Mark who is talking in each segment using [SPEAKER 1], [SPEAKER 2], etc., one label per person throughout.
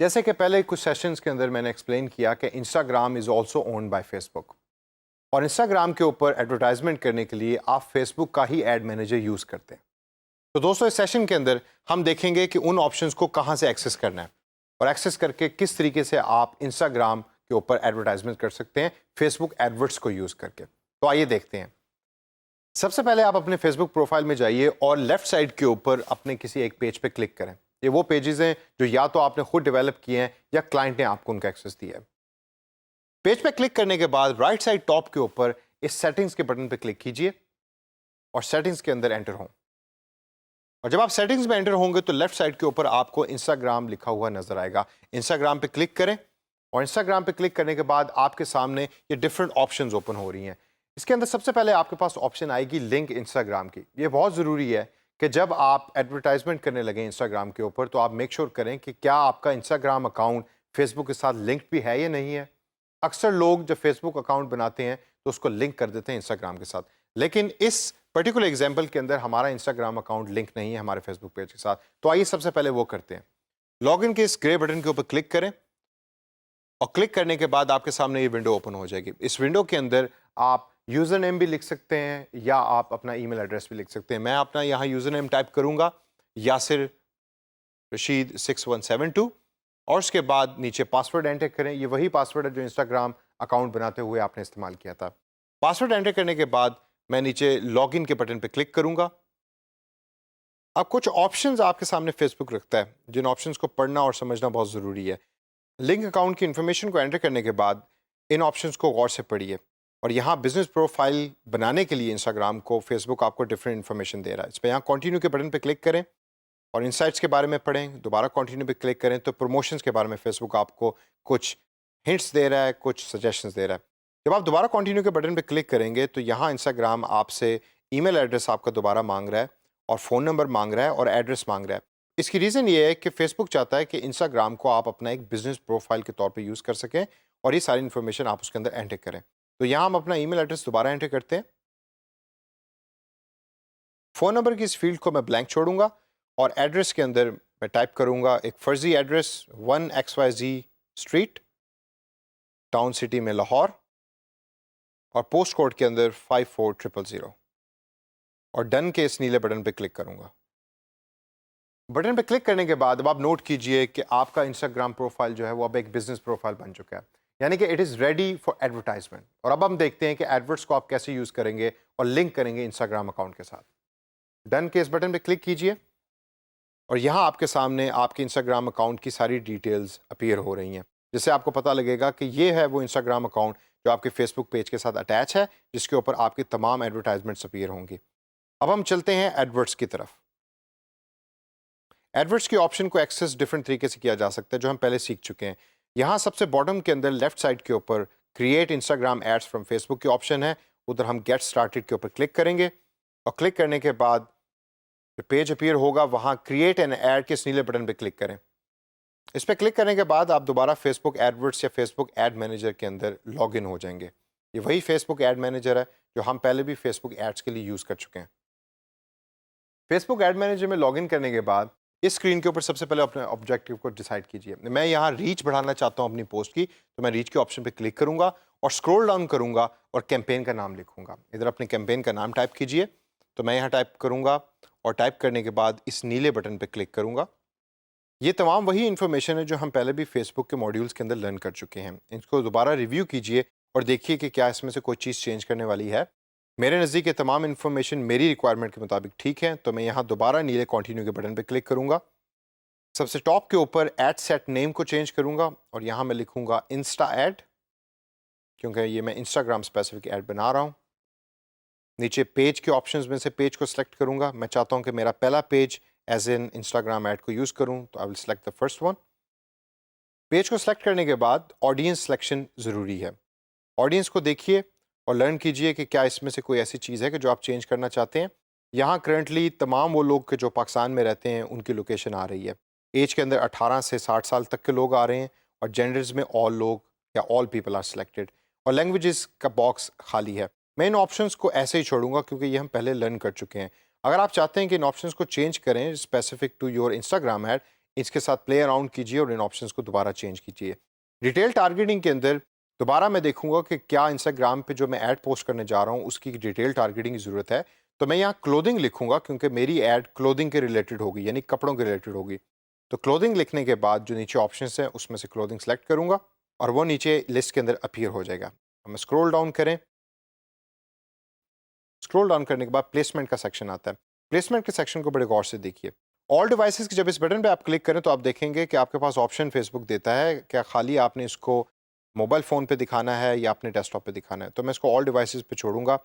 [SPEAKER 1] जैसे कि पहले कुछ सेशंस के अंदर मैंने एक्सप्लेन किया कि Instagram is also owned by Facebook और इंस्टाग्राम के ऊपर एडवर्टाइजमेंट करने के लिए आप फेसबुक का ही एड मैनेजर यूज़ करते हैं। तो दोस्तों इस सेशन के अंदर हम देखेंगे कि उन ऑप्शंस को कहाँ से एक्सेस करना है और एक्सेस करके किस तरीके से आप इंस्टाग्राम के ऊपर एडवर्टाइजमेंट कर सकते हैं फेसबुक एडवर्ट्स को यूज़ करके। तो आइए देखते हैं। सबसे पहले आप अपने फेसबुक प्रोफाइल में जाइए और लेफ्ट साइड के ऊपर अपने किसी एक पेज पे क्लिक करें। ये वो पेजेस हैं जो या तो आपने खुद डेवलप किए हैं या क्लाइंट ने आपको उनका एक्सेस दिया है। पेज पे क्लिक करने के बाद राइट साइड टॉप के ऊपर इस सेटिंग्स के बटन पे क्लिक कीजिए और सेटिंग्स के अंदर एंटर हों। और जब आप सेटिंग्स में एंटर होंगे तो लेफ्ट साइड के ऊपर आपको इंस्टाग्राम लिखा हुआ नजर आएगा। इंस्टाग्राम पे क्लिक करें और इंस्टाग्राम पे क्लिक करने के बाद आपके सामने ये डिफरेंट ऑप्शंस ओपन हो रही हैं। इसके अंदर सबसे पहले आपके पास ऑप्शन आएगी लिंक इंस्टाग्राम की। ये बहुत ज़रूरी है कि जब आप एडवर्टाइजमेंट करने लगे इंस्टाग्राम के ऊपर तो आप मेक श्योर करें कि क्या आपका इंस्टाग्राम अकाउंट फेसबुक के साथ लिंक्ड भी है या नहीं है। अक्सर लोग जब फेसबुक अकाउंट बनाते हैं तो उसको लिंक कर देते हैं इंस्टाग्राम के साथ, लेकिन इस पर्टिकुलर एग्जाम्पल के अंदर हमारा इंस्टाग्राम अकाउंट लिंक नहीं है हमारे फेसबुक पेज के साथ। तो आइए सबसे पहले वो करते हैं। लॉगिन के इस ग्रे बटन के ऊपर क्लिक करें और क्लिक करने के बाद आपके सामने ये विंडो ओपन हो जाएगी। इस विंडो के अंदर आप यूज़र नेम भी लिख सकते हैं या आप अपना ईमेल एड्रेस भी लिख सकते हैं। मैं अपना यहाँ यूज़र नेम टाइप करूँगा यासिर रशीद 6172 और उसके बाद नीचे पासवर्ड एंटर करें। ये वही पासवर्ड है जो इंस्टाग्राम अकाउंट बनाते हुए आपने इस्तेमाल किया था। पासवर्ड एंटर करने के बाद मैं नीचे लॉगिन के बटन पे क्लिक करूँगा। अब कुछ ऑप्शंस आपके सामने फेसबुक रखता है जिन ऑप्शंस को पढ़ना और समझना बहुत ज़रूरी है। लिंक अकाउंट की इन्फॉर्मेशन को एंटर करने के बाद इन ऑप्शंस को गौर से पढ़िए और यहाँ बिजनेस प्रोफाइल बनाने के लिए इंस्टाग्राम को फेसबुक आपको डिफरेंट इन्फॉर्मेशन दे रहा है। इस पर यहाँ कंटिन्यू के बटन पे क्लिक करें और इनसाइट्स के बारे में पढ़ें। दोबारा कंटिन्यू पे क्लिक करें तो प्रमोशंस के बारे में फेसबुक आपको कुछ हिंट्स दे रहा है, कुछ सजेशंस दे रहा है। जब आप दोबारा कंटिन्यू के बटन पे क्लिक करेंगे तो यहाँ इंस्टाग्राम आपसे ईमेल एड्रेस आपका दोबारा मांग रहा है और फ़ोन नंबर मांग रहा है और एड्रेस मांग रहा है। इसकी रीज़न ये है कि फेसबुक चाहता है कि इंस्टाग्राम को आप अपना एक बिजनेस प्रोफाइल के तौर पे यूज़ कर सकें और ये सारी इन्फॉर्मेशन आप उसके अंदर एंटर करें। तो यहाँ हम अपना ईमेल एड्रेस दोबारा एंटर करते हैं। फ़ोन नंबर की इस फील्ड को मैं ब्लैंक छोड़ूंगा और एड्रेस के अंदर मैं टाइप करूंगा एक फर्जी address 1XYZ street, town city में लाहौर और पोस्ट कोड के अंदर 54000 और डन के इस नीले बटन पे क्लिक करूंगा। बटन पे क्लिक करने के बाद अब आप नोट कीजिए कि आपका इंस्टाग्राम प्रोफाइल जो है वो अब एक बिजनेस प्रोफाइल बन चुका है, यानी कि it is ready for advertisement. और अब हम देखते हैं कि एडवर्ट्स को आप कैसे यूज़ करेंगे और लिंक करेंगे इंस्टाग्राम अकाउंट के साथ। डन के इस बटन पे क्लिक कीजिए और यहाँ आपके सामने आपके इंस्टाग्राम अकाउंट की सारी डिटेल्स अपीयर हो रही हैं, जिससे आपको पता लगेगा कि ये है वो इंस्टाग्राम अकाउंट जो आपके फेसबुक पेज के साथ अटैच है, जिसके ऊपर आपकी तमाम एडवर्टाइजमेंट्स अपीयर होंगी। अब हम चलते हैं एडवर्ट्स की तरफ। एडवर्ट्स के ऑप्शन को एक्सेस डिफरेंट तरीके से किया जा सकता है जो हम पहले सीख चुके हैं। यहाँ सबसे बॉटम के अंदर लेफ्ट साइड के ऊपर create Instagram ads from Facebook की ऑप्शन है, उधर हम गेट स्टार्टेड के ऊपर क्लिक करेंगे और क्लिक करने के बाद जो पेज अपीयर होगा वहाँ क्रिएट एन ऐड के इस नीले बटन पर क्लिक करें। इस पर क्लिक करने के बाद आप दोबारा फेसबुक एडवर्ट्स या फेसबुक एड मैनेजर के अंदर लॉग इन हो जाएंगे। ये वही फेसबुक एड मैनेजर है जो हम पहले भी फेसबुक एड्स के लिए यूज़ कर चुके हैं। फेसबुक एड मैनेजर में लॉगिन करने के बाद इस स्क्रीन के ऊपर सबसे पहले अपने ऑब्जेक्टिव को डिसाइड कीजिए। मैं यहाँ रीच बढ़ाना चाहता हूँ अपनी पोस्ट की, तो मैं रीच के ऑप्शन पे क्लिक करूँगा और स्क्रॉल डाउन करूँगा और कैंपेन का नाम लिखूँगा। इधर अपने कैंपेन का नाम टाइप कीजिए, तो मैं यहाँ टाइप करूँगा और टाइप करने के बाद इस नीले बटन पर क्लिक करूँगा। ये तमाम वही इन्फॉर्मेशन है जो हम पहले भी फेसबुक के मॉड्यूल्स के अंदर लर्न कर चुके हैं। इसको दोबारा रिव्यू कीजिए और देखिए कि क्या इसमें से कोई चीज़ चेंज करने वाली है। मेरे नज़दीक ये तमाम इन्फॉर्मेशन मेरी रिक्वायरमेंट के मुताबिक ठीक है, तो मैं यहाँ दोबारा नीले कंटिन्यू के बटन पे क्लिक करूँगा। सबसे टॉप के ऊपर एड सेट नेम को चेंज करूँगा और यहाँ मैं लिखूँगा इंस्टा एड, क्योंकि ये मैं इंस्टाग्राम स्पेसिफिक ऐड बना रहा हूँ। नीचे पेज के ऑप्शंस में से पेज को सिलेक्ट करूँगा। मैं चाहता हूँ कि मेरा पहला page as in Instagram ad को यूज़ करूँ, तो I will select the first one. Page को सिलेक्ट करने के बाद ऑडियंस सिलेक्शन ज़रूरी है। ऑडियंस को देखिए और लर्न कीजिए कि क्या इसमें से कोई ऐसी चीज़ है कि जो आप चेंज करना चाहते हैं। यहाँ करंटली तमाम वो लोग के जो पाकिस्तान में रहते हैं उनकी लोकेशन आ रही है। एज के अंदर 18 से 60 साल तक के लोग आ रहे हैं और जेंडर्स में ऑल लोग या ऑल पीपल आर सिलेक्टेड और लैंग्वेजेस का बॉक्स खाली है। मैं इन ऑप्शंस को ऐसे ही छोड़ूंगा क्योंकि ये हम पहले लर्न कर चुके हैं। अगर आप चाहते हैं कि इन ऑप्शंस को चेंज करें specific to your Instagram ad, इसके साथ प्ले अराउंड कीजिए और इन ऑप्शंस को दोबारा चेंज कीजिए। डिटेल टारगेटिंग के अंदर दोबारा मैं देखूंगा कि क्या इंस्टाग्राम पे जो मैं ऐड पोस्ट करने जा रहा हूँ उसकी डिटेल टारगेटिंग की ज़रूरत है, तो मैं यहाँ क्लोथिंग लिखूंगा क्योंकि मेरी ऐड क्लोथिंग के रिलेटेड होगी, यानी कपड़ों के रिलेटेड होगी। तो क्लोथिंग लिखने के बाद जो नीचे ऑप्शंस हैं उसमें से क्लोथिंग सेलेक्ट करूंगा और वो नीचे लिस्ट के अंदर अपीयर हो जाएगा। हमें स्क्रॉल डाउन करें, स्क्रॉल डाउन करने के बाद प्लेसमेंट का सेक्शन आता है। प्लेसमेंट के सेक्शन को बड़े गौर से देखिए। ऑल डिवाइसेस के जब इस बटन पे आप क्लिक करें तो आप देखेंगे कि आपके पास ऑप्शन फेसबुक देता है, क्या खाली आपने इसको मोबाइल फ़ोन पे दिखाना है या अपने डेस्कटॉप पे दिखाना है। तो मैं इसको ऑल डिवाइसेस पे छोड़ूंगा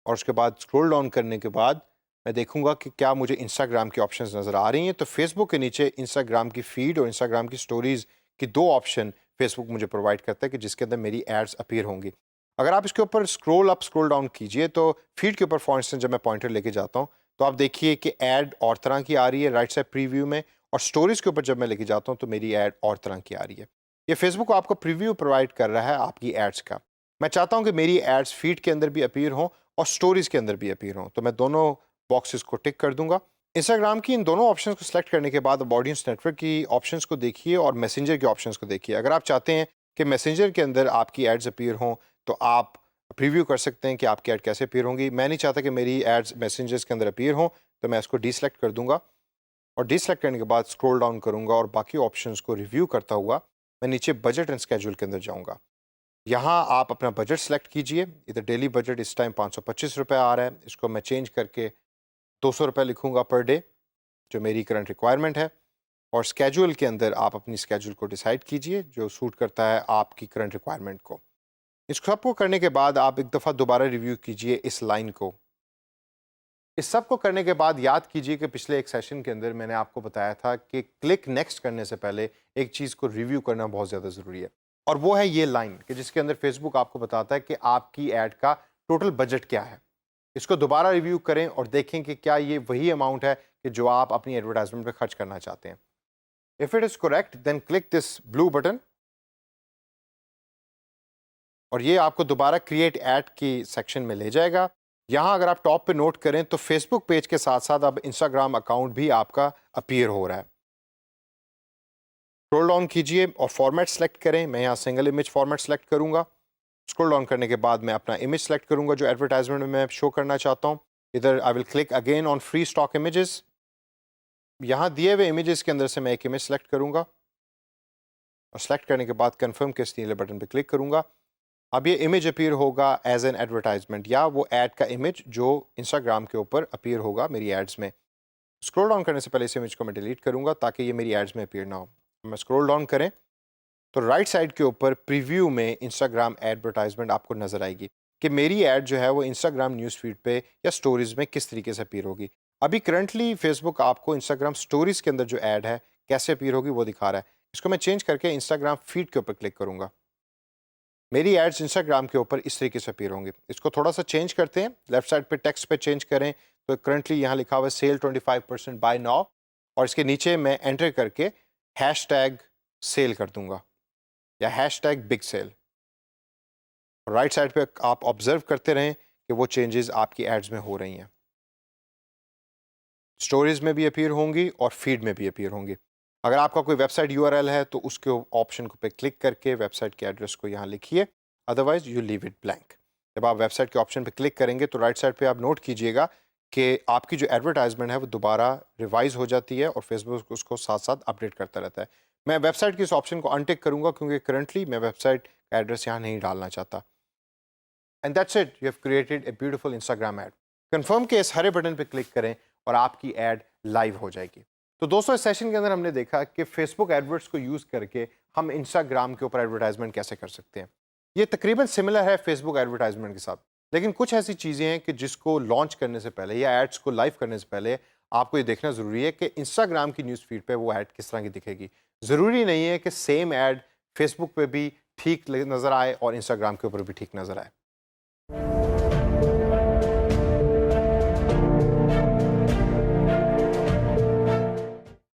[SPEAKER 1] और उसके बाद स्क्रॉल डाउन करने के बाद मैं देखूंगा कि क्या मुझे इंस्टाग्राम की ऑप्शंस नज़र आ रही हैं। तो फेसबुक के नीचे इंस्टाग्राम की फीड और इंस्टाग्राम की स्टोरीज़ की दो ऑप्शन फेसबुक मुझे प्रोवाइड करता है कि जिसके अंदर मेरी एड्स अपीयर होंगी। अगर आप इसके ऊपर स्क्रॉल अप स्क्रॉल डाउन कीजिए तो फीड के ऊपर फॉर इंस्टेंस जब मैं पॉइंटर लेके जाता हूँ तो आप देखिए कि ऐड और तरह की आ रही है राइट साइड प्रीव्यू में, और स्टोरीज के ऊपर जब मैं लेके जाता हूँ तो मेरी ऐड और तरह की आ रही है। ये फेसबुक आपको प्रीव्यू प्रोवाइड कर रहा है आपकी एड्स का। मैं चाहता हूँ कि मेरी एड्स फीड के अंदर भी अपीयर हों और स्टोरीज के अंदर भी अपीयर हों, तो मैं दोनों बॉक्सेस को टिक कर दूंगा। इंस्टाग्राम की इन दोनों ऑप्शंस को सिलेक्ट करने के बाद अब ऑडियंस नेटवर्क की ऑप्शंस को देखिए और मैसेंजर के ऑप्शंस को देखिए। अगर आप चाहते हैं कि मैसेंजर के अंदर आपकी एड्स अपीयर हों तो आप प्रीव्यू कर सकते हैं कि आपकी ऐड कैसे अपीयर होंगी। मैं नहीं चाहता कि मेरी एड्स मैसेंजर्स के अंदर अपीयर हों, तो मैं इसको डीसेलेक्ट कर दूंगा और डीसेलेक्ट करने के बाद स्क्रॉल डाउन करूंगा और बाकी ऑप्शंस को रिव्यू करता हुआ मैं नीचे बजट एंड स्केड्यूल के अंदर जाऊंगा। यहाँ आप अपना बजट सेलेक्ट कीजिए। इधर डेली बजट इस टाइम 525 रुपये आ रहा है, इसको मैं चेंज करके 200 रुपये लिखूंगा पर डे, जो मेरी करंट रिक्वायरमेंट है। और स्केड्यूल के अंदर आप अपनी स्केड्यूल को डिसाइड कीजिए जो सूट करता है आपकी करंट रिक्वायरमेंट को। इस सब को करने के बाद आप एक दफ़ा दोबारा रिव्यू कीजिए इस लाइन को। इस सब को करने के बाद याद कीजिए कि पिछले एक सेशन के अंदर मैंने आपको बताया था कि क्लिक नेक्स्ट करने से पहले एक चीज़ को रिव्यू करना बहुत ज़्यादा ज़रूरी है, और वो है ये लाइन कि जिसके अंदर फेसबुक आपको बताता है कि आपकी ऐड का टोटल बजट क्या है। इसको दोबारा रिव्यू करें और देखें कि क्या ये वही अमाउंट है कि जो आप अपनी एडवर्टाइजमेंट पे खर्च करना चाहते हैं। If it is correct then click this blue button और ये आपको दोबारा क्रिएट ऐड की सेक्शन में ले जाएगा। यहाँ अगर आप टॉप पे नोट करें तो फेसबुक पेज के साथ साथ अब इंस्टाग्राम अकाउंट भी आपका अपीयर हो रहा है। स्क्रॉल डाउन कीजिए और फॉर्मेट सेलेक्ट करें। मैं यहाँ सिंगल इमेज फॉर्मेट सेलेक्ट करूँगा। स्क्रॉल डाउन करने के बाद मैं अपना इमेज सेलेक्ट करूँगा जो एडवर्टाइजमेंट में मैं शो करना चाहता हूँ। इधर I will click again on free stock images. यहाँ दिए हुए इमेजेस के अंदर से मैं एक इमेज सेलेक्ट करूँगा और सेलेक्ट करने के बाद कन्फर्म के इस नीले बटन पर क्लिक करूँगा। अब ये इमेज अपीयर होगा एज एन एडवर्टाइजमेंट, या वो ऐड का इमेज जो इंस्टाग्राम के ऊपर अपीयर होगा मेरी एड्स में। स्क्रॉल डाउन करने से पहले इस इमेज को मैं डिलीट करूँगा ताकि ये मेरी एड्स में अपीयर ना हो। मैं स्क्रॉल डाउन करें तो राइट साइड के ऊपर प्रीव्यू में इंस्टाग्राम एडवर्टाइजमेंट आपको नजर आएगी कि मेरी ऐड जो है वो इंस्टाग्राम न्यूज़ फीड पे या स्टोरीज में किस तरीके से अपीयर होगी। अभी करंटली फेसबुक आपको इंस्टाग्राम स्टोरीज के अंदर जो ऐड है कैसे अपीयर होगी वो दिखा रहा है। इसको मैं चेंज करके इंस्टाग्राम फीड के ऊपर क्लिक करूँगा। मेरी एड्स इंस्टाग्राम के ऊपर इस तरीके से अपीयर होंगे। इसको थोड़ा सा चेंज करते हैं, लेफ्ट साइड पे टेक्स्ट पे चेंज करें तो करंटली यहाँ लिखा हुआ है सेल 25% बाय नाउ, और इसके नीचे मैं एंटर करके हैशटैग सेल कर दूंगा या hashtag big sale. Right side पे आप ऑब्जर्व करते रहें कि वो चेंजेस आपकी एड्स में हो रही हैं। स्टोरीज में भी अपीयर होंगी और फीड में भी अपीयर होंगी। अगर आपका कोई वेबसाइट यूआरएल है तो उसके ऑप्शन को पे क्लिक करके वेबसाइट के एड्रेस को यहाँ लिखिए, otherwise you leave it blank. जब आप वेबसाइट के ऑप्शन पे क्लिक करेंगे तो राइट साइड पे आप नोट कीजिएगा कि आपकी जो एडवर्टाइजमेंट है वो दोबारा रिवाइज हो जाती है और फेसबुक उसको साथ साथ अपडेट करता रहता है। मैं वेबसाइट के इस ऑप्शन को अनटिक करूँगा क्योंकि करंटली मैं वेबसाइट का एड्रेस यहाँ नहीं डालना चाहता। And that's it, you have created a beautiful Instagram add. Confirm के इस हरे बटन पे क्लिक करें और आपकी ऐड लाइव हो जाएगी। तो दोस्तों इस सेशन के अंदर हमने देखा कि फेसबुक एडवर्ट्स को यूज़ करके हम इंस्टाग्राम के ऊपर एडवर्टाइजमेंट कैसे कर सकते हैं। ये तकरीबन सिमिलर है फेसबुक एडवर्टाइजमेंट के साथ, लेकिन कुछ ऐसी चीज़ें हैं कि जिसको लॉन्च करने से पहले या एड्स को लाइव करने से पहले आपको ये देखना ज़रूरी है कि इंस्टाग्राम की न्यूज़ फीड पे वो ऐड किस तरह की दिखेगी। ज़रूरी नहीं है कि सेम ऐड फेसबुक पे भी ठीक नज़र आए और इंस्टाग्राम के ऊपर भी ठीक नज़र आए।